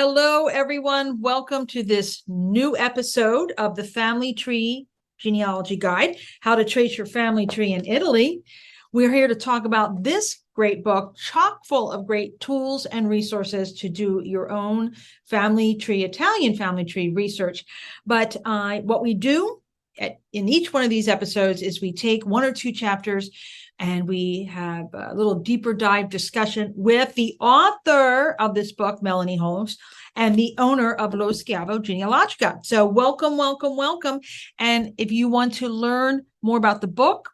Hello, everyone. Welcome to this new episode of the Family Tree Genealogy Guide, How to Trace Your Family Tree in Italy. We're here to talk about this great book, chock full of great tools and resources to do your own family tree, Italian family tree research. But what we do in each one of these episodes is we take one or two chapters and we have a little deeper dive discussion with the author of this book, Melanie Holtz, and the owner of Lo Schiavo Genealogica. So welcome, welcome, welcome. And if you want to learn more about the book,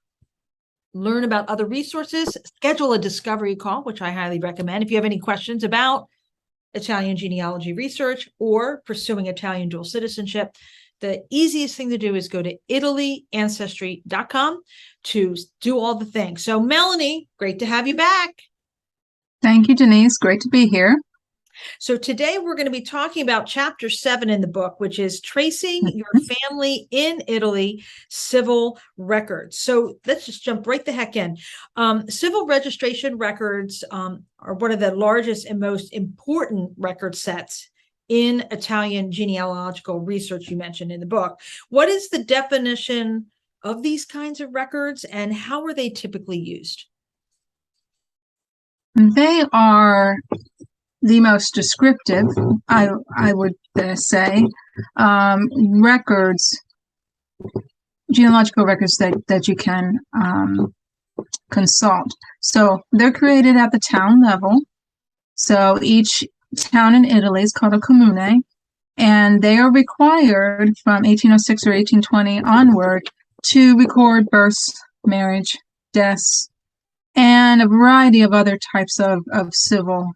learn about other resources, schedule a discovery call, which I highly recommend. If you have any questions about Italian genealogy research or pursuing Italian dual citizenship, the easiest thing to do is go to italyancestry.com to do all the things. So Melanie, great to have you back. Thank you, Denise. Great to be here. So today we're going to be talking about chapter 7 in the book, which is tracing your family in Italy civil records. So let's just jump right the heck in. Civil registration records are one of the largest and most important record sets in Italian genealogical research you mentioned in the book. What is the definition of these kinds of records and how are they typically used? They are the most descriptive, I would say, records, genealogical records that you can consult. So they're created at the town level. So each town in Italy is called a comune, and they are required from 1806 or 1820 onward to record births, marriage, deaths, and a variety of other types of civil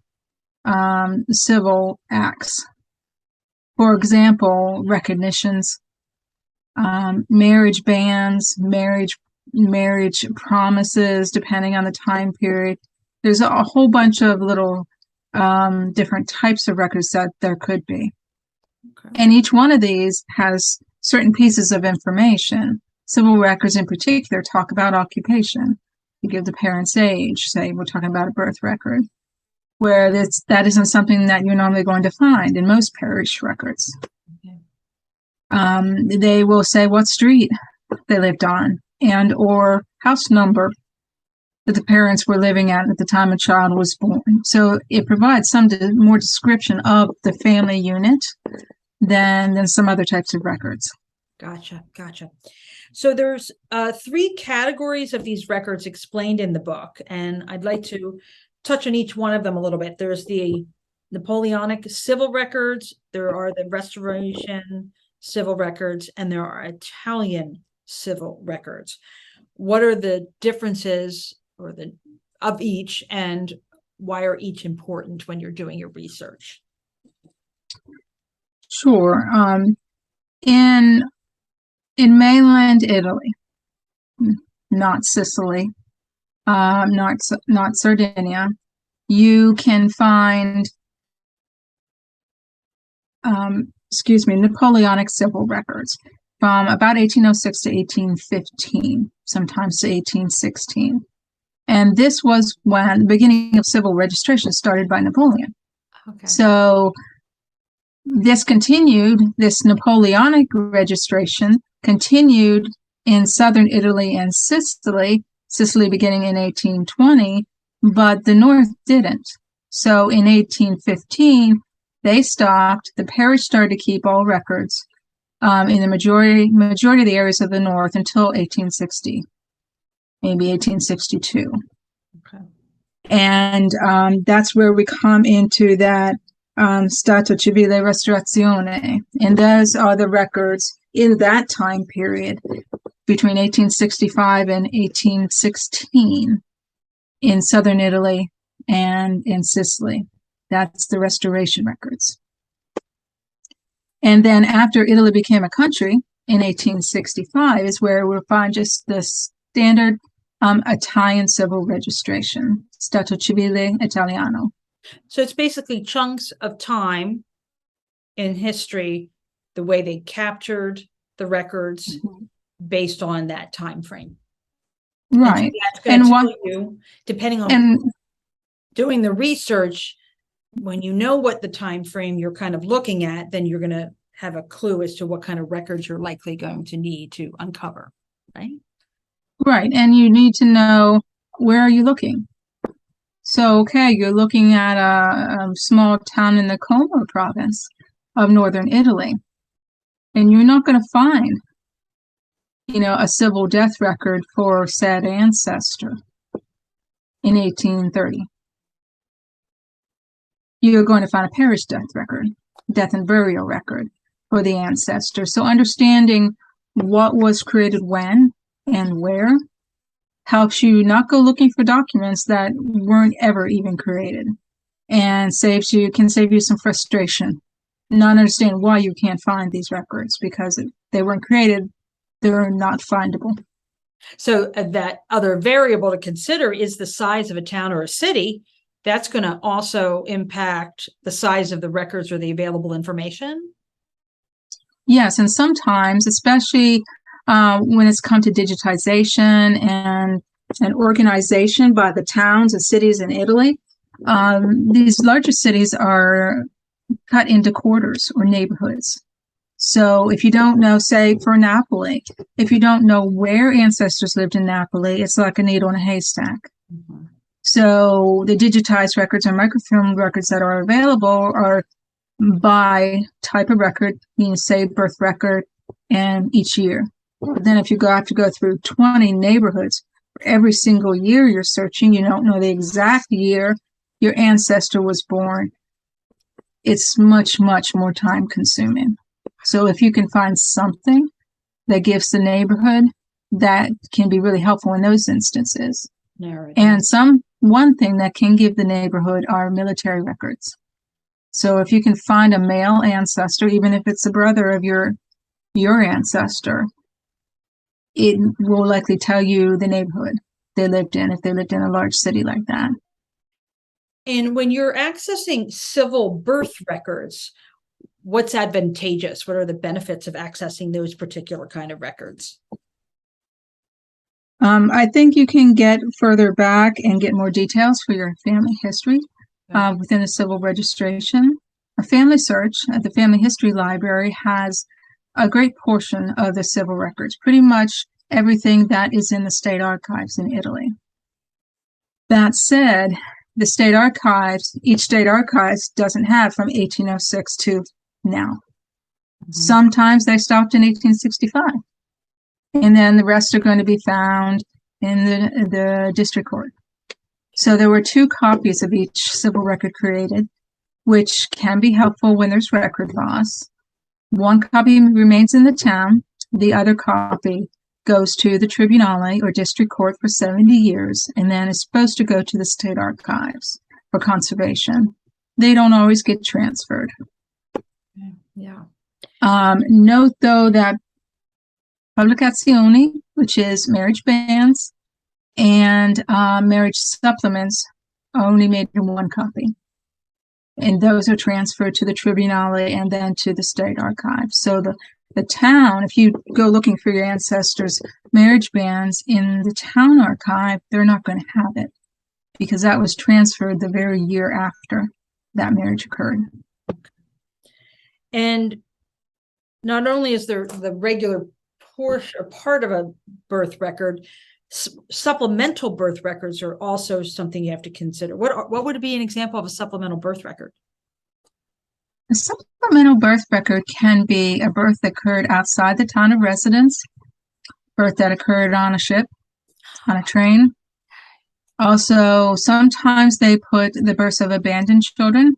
acts. For example, recognitions, marriage bans, marriage promises, depending on the time period. There's a whole bunch of little different types of records that there could be. Okay. And each one of these has certain pieces of information. Civil records in particular talk about occupation. You give the parent's age, say we're talking about a birth record, where that isn't something that you're normally going to find in most parish records. Okay. They will say what street they lived on and or house number that the parents were living at the time a child was born. So it provides some more description of the family unit than some other types of records. Gotcha. So there's 3 categories of these records explained in the book, and I'd like to touch on each one of them a little bit. There's the Napoleonic civil records, there are the Restoration civil records, and there are Italian civil records. What are the differences of each, and why are each important when you're doing your research? Sure. In mainland Italy, not Sicily, not Sardinia, you can find Napoleonic civil records from about 1806 to 1815, sometimes to 1816. And this was when the beginning of civil registration started by Napoleon. Okay. So this Napoleonic registration continued in southern Italy and Sicily beginning in 1820, but the north didn't. So in 1815, they stopped. The parish started to keep all records in the majority of the areas of the north until 1860. Maybe 1862. Okay. And that's where we come into that Statueville Restoration. And those are the records in that time period between 1865 and 1816 in southern Italy and in Sicily. That's the Restoration records. And then after Italy became a country in 1865 is where we'll find just this standard Italian civil registration, Statueville Italiano. So it's basically chunks of time in history, the way they captured the records based on that time frame. Right. And what you, depending on doing the research, when you know what the time frame you're kind of looking at, then you're going to have a clue as to what kind of records you're likely going to need to uncover, right? Right. And you need to know, where are you looking? So, okay, you're looking at a small town in the Como province of northern Italy, and you're not going to find, a civil death record for said ancestor in 1830. You're going to find a parish death record, death and burial record for the ancestor. So understanding what was created when and where helps you not go looking for documents that weren't ever even created, and can save you some frustration, not understand why you can't find these records, because they weren't created, they're not findable. So that other variable to consider is the size of a town or a city. That's going to also impact the size of the records or the available information. Yes, and sometimes, especially when it's come to digitization and organization by the towns and cities in Italy, these larger cities are cut into quarters or neighborhoods. So if you don't know, say for Napoli, if you don't know where ancestors lived in Napoli, it's like a needle in a haystack. Mm-hmm. So the digitized records or microfilm records that are available are by type of record, say birth record and each year. But then if you have to go through 20 neighborhoods for every single year you're searching, you don't know the exact year your ancestor was born, it's much, much more time consuming. So if you can find something that gives the neighborhood, that can be really helpful in those instances. Narrative. And one thing that can give the neighborhood are military records. So if you can find a male ancestor, even if it's a brother of your ancestor, it will likely tell you the neighborhood they lived in, if they lived in a large city like that. And when you're accessing civil birth records, what's advantageous? What are the benefits of accessing those particular kind of records? I think you can get further back and get more details for your family history within a civil registration. A family search at the Family History Library has a great portion of the civil records, pretty much everything that is in the state archives in Italy. That said, the state archives, each state archives doesn't have from 1806 to now. Mm-hmm. Sometimes they stopped in 1865. And then the rest are going to be found in the district court. So there were 2 copies of each civil record created, which can be helpful when there's record loss. One copy remains in the town. The other copy goes to the tribunale or district court for 70 years, and then is supposed to go to the state archives for conservation. They don't always get transferred. Yeah. Note, though, that Pubblicazioni, which is marriage bans, and marriage supplements are only made in 1 copy. And those are transferred to the tribunale and then to the state archive. So the town, if you go looking for your ancestors' marriage bans in the town archive, they're not going to have it, because that was transferred the very year after that marriage occurred. And not only is there the regular portion or part of a birth record, supplemental birth records are also something you have to consider. What would be an example of a supplemental birth record? A supplemental birth record can be a birth that occurred outside the town of residence, birth that occurred on a ship, on a train. Also, sometimes they put the births of abandoned children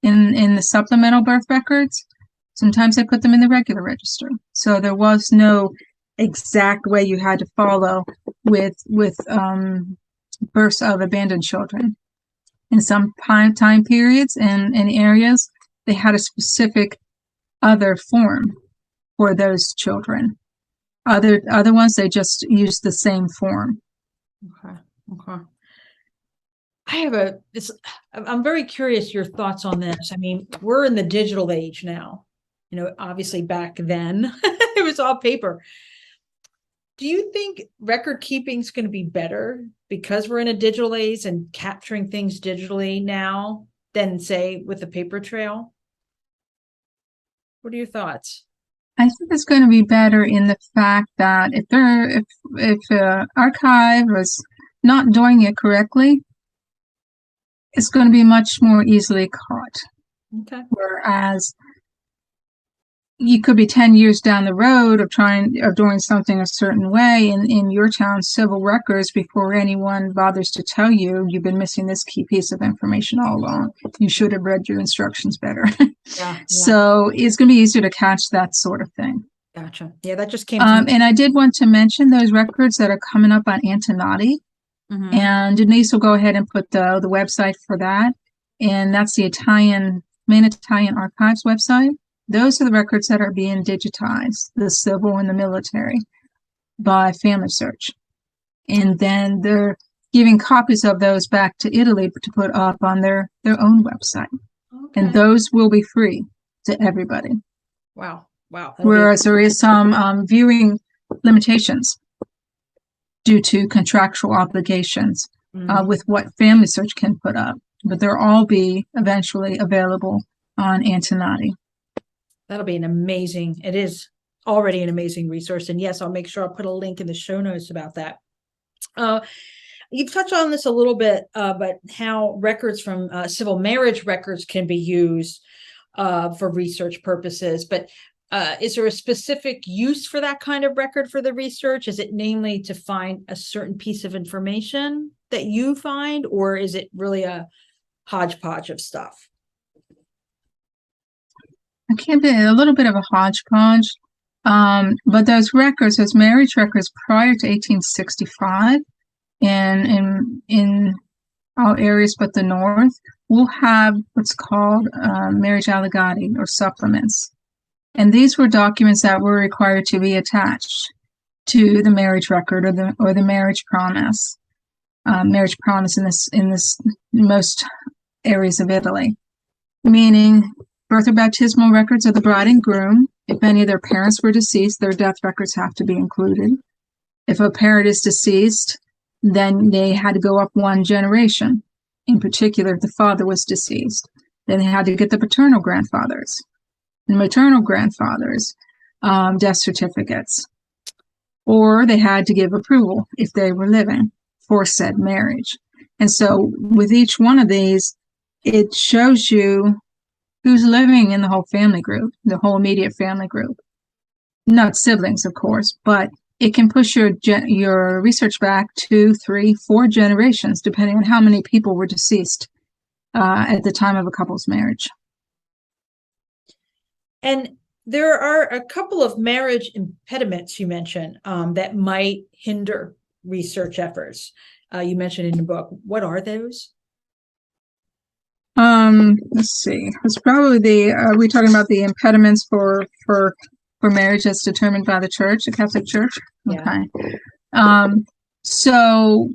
in the supplemental birth records. Sometimes they put them in the regular register. So there was no exact way you had to follow with births of abandoned children. In some time periods and areas, they had a specific other form for those children. Other ones, they just used the same form. Okay. I'm very curious your thoughts on this. I mean, we're in the digital age now. Obviously back then it was all paper. Do you think record keeping is going to be better because we're in a digital age and capturing things digitally now than say with the paper trail? What are your thoughts? I think it's going to be better in the fact that if archive was not doing it correctly, it's going to be much more easily caught. Okay. Whereas you could be 10 years down the road of doing something a certain way in your town's civil records before anyone bothers to tell you you've been missing this key piece of information all along. You should have read your instructions better. Yeah. So it's going to be easier to catch that sort of thing. Gotcha. Yeah, that just came to me. And I did want to mention those records that are coming up on Antonati. Mhm. And Denise will go ahead and put the website for that. And that's the main Italian archives website. Those are the records that are being digitized, the civil and the military, by Family Search. And then they're giving copies of those back to Italy to put up on their own website. Okay. And those will be free to everybody. Wow. Whereas there is some viewing limitations due to contractual obligations with what Family Search can put up. But they'll all be eventually available on Antonati. That'll be it is already an amazing resource. And yes, I'll make sure I'll put a link in the show notes about that. You've touched on this a little bit, but how records from civil marriage records can be used for research purposes. But is there a specific use for that kind of record for the research? Is it namely to find a certain piece of information that you find, or is it really a hodgepodge of stuff? It can be a little bit of a hodgepodge, but those marriage records prior to 1865 in all areas but the North, will have what's called marriage allegati or supplements. And these were documents that were required to be attached to the marriage record or the marriage promise. Marriage promise in this most areas of Italy, meaning birth or baptismal records of the bride and groom. If any of their parents were deceased, their death records have to be included. If a parent is deceased, then they had to go up one generation. In particular, if the father was deceased, then they had to get the paternal grandfathers and maternal grandfathers' death certificates, or they had to give approval if they were living for said marriage. And so with each one of these, it shows you who's living in the whole family group, the whole immediate family group. Not siblings, of course, but it can push your research back 2, 3, 4 generations, depending on how many people were deceased at the time of a couple's marriage. And there are a couple of marriage impediments you mentioned that might hinder research efforts. You mentioned in the book. What are those? Let's see. It's probably are we talking about the impediments for marriage as determined by the church, the Catholic Church? Yeah. Okay. So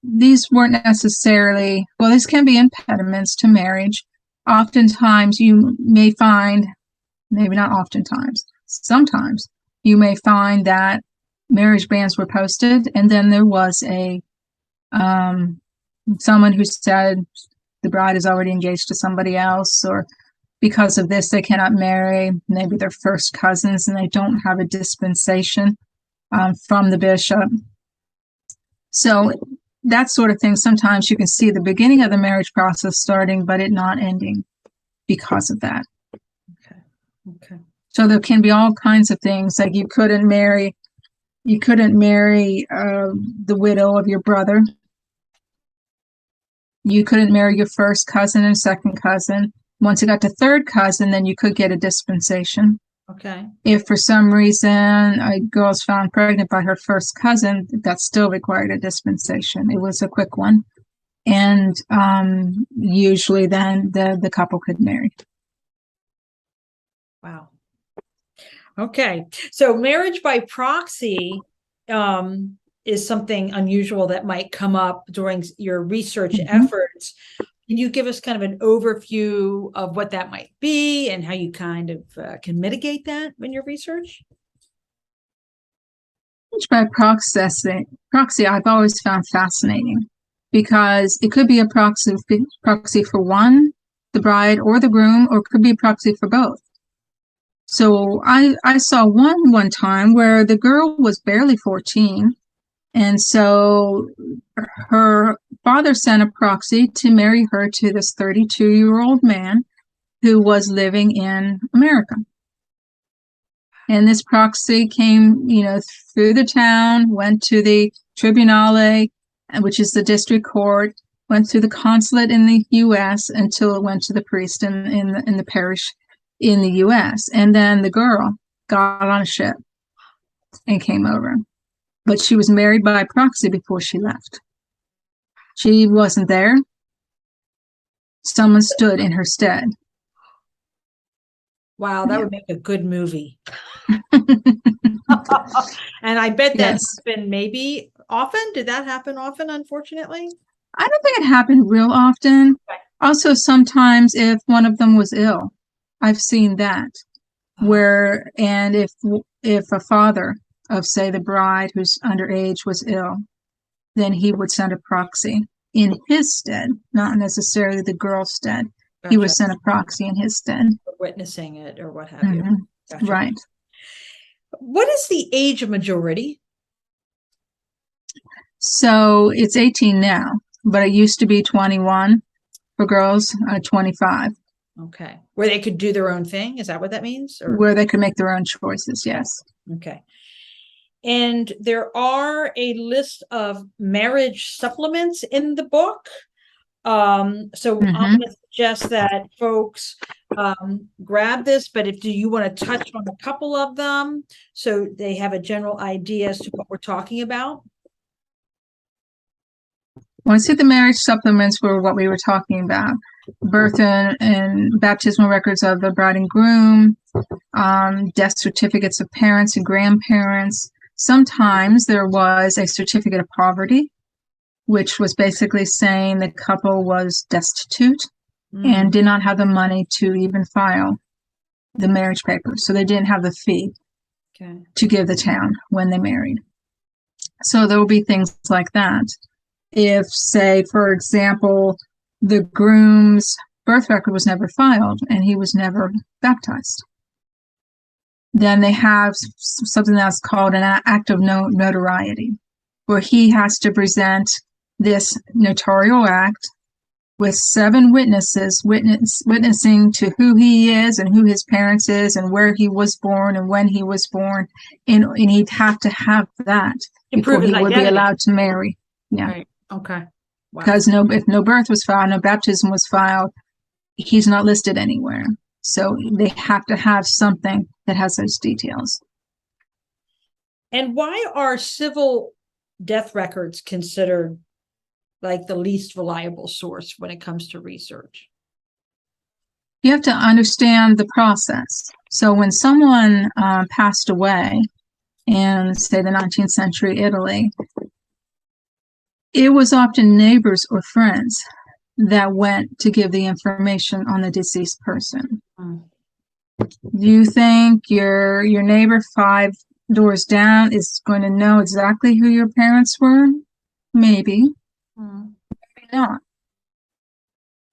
these weren't necessarily, well, these can be impediments to marriage. Oftentimes you may find, maybe not oftentimes, sometimes you may find that marriage bans were posted, and then there was someone who said the bride is already engaged to somebody else, or because of this they cannot marry maybe their first cousins, and they don't have a dispensation from the bishop. So that sort of thing, sometimes you can see the beginning of the marriage process starting, but it not ending because of that. Okay. So there can be all kinds of things, like you couldn't marry the widow of your brother. You couldn't marry your first cousin and second cousin. Once you got to third cousin, then you could get a dispensation. Okay. If for some reason a girl's found pregnant by her first cousin, that still required a dispensation. It was a quick one. And usually then the couple could marry. Wow. Okay. So marriage by proxy is something unusual that might come up during your research efforts. Can you give us kind of an overview of what that might be and how you kind of can mitigate that in your research? Marriage by proxy I've always found fascinating. because it could be a proxy for one, the bride or the groom, or it could be a proxy for both. So I saw one time where the girl was barely 14, and so her father sent a proxy to marry her to this 32-year-old man who was living in America. And this proxy came, through the town, went to the tribunale, which is the district court, went through the consulate in the U.S. until it went to the priest in the parish in the U.S. And then the girl got on a ship and came over. But she was married by proxy before she left. She wasn't there. Someone stood in her stead. Wow, that would make a good movie. And I bet that's been maybe often. Did that happen often, unfortunately? I don't think it happened real often. Okay. Also, sometimes if one of them was ill, I've seen that. And if a father of, say, the bride who's underage was ill, then he would send a proxy in his stead, not necessarily the girl's stead. Gotcha. He would send a proxy in his stead. Witnessing it or what have you. Gotcha. Right. What is the age of majority? So it's 18 now, but it used to be 21 for girls, 25. Okay. Where they could do their own thing? Is that what that means? Or? Where they could make their own choices, yes. Okay. And there are a list of marriage supplements in the book. So I'm going to suggest that folks grab this, but do you want to touch on a couple of them so they have a general idea as to what we're talking about? Well, I see the marriage supplements were what we were talking about. Birth and baptismal records of the bride and groom, death certificates of parents and grandparents. Sometimes there was a certificate of poverty, which was basically saying the couple was destitute and did not have the money to even file the marriage papers. So they didn't have the fee to give the town when they married. So there will be things like that. If, say, for example, the groom's birth record was never filed and he was never baptized, then they have something that's called an act of notoriety, where he has to present this notarial act with 7 witnesses witnessing to who he is and who his parents is and where he was born and when he was born, and he'd have to have that before he would be allowed to marry. Yeah. Right. Okay. Wow. Because if no birth was filed, no baptism was filed, he's not listed anywhere. So they have to have something that has those details. And why are civil death records considered like the least reliable source when it comes to research? You have to understand the process. So when someone passed away in, say, the 19th century Italy, it was often neighbors or friends that went to give the information on the deceased person. Do you think your neighbor 5 doors down is going to know exactly who your parents were? Maybe. Maybe not.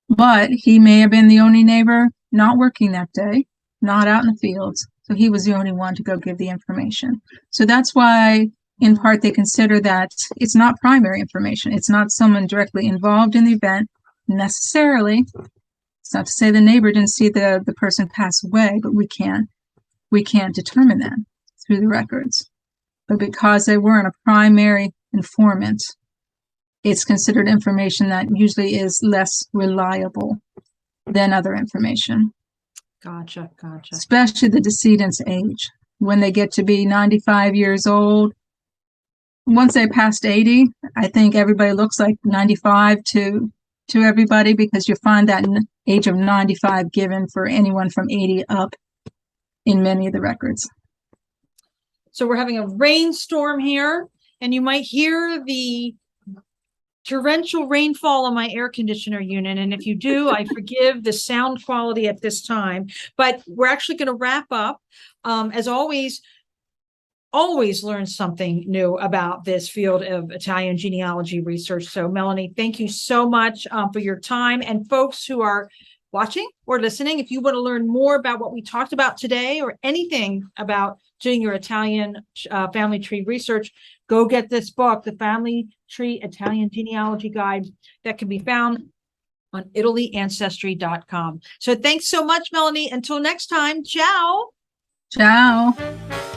But he may have been the only neighbor not working that day, not out in the fields. So he was the only one to go give the information. So that's why, in part, they consider that it's not primary information. It's not someone directly involved in the event necessarily. It's not to say the neighbor didn't see the person pass away, but we can't determine that through the records. But because they weren't a primary informant, it's considered information that usually is less reliable than other information. Gotcha. Especially the decedent's age. When they get to be 95 years old, once they passed 80, I think everybody looks like 95 to everybody, because you find that age of 95 given for anyone from 80 up in many of the records. So we're having a rainstorm here, and you might hear the torrential rainfall on my air conditioner unit. And if you do, I forgive the sound quality at this time, but we're actually going to wrap up. As always, always learn something new about this field of Italian genealogy research. So Melanie, thank you so much for your time. And folks who are watching or listening, if you want to learn more about what we talked about today or anything about doing your Italian family tree research, go get this book, The Family Tree Italian Genealogy Guide, that can be found on italyancestry.com. So thanks so much, Melanie. Until next time, ciao. Ciao.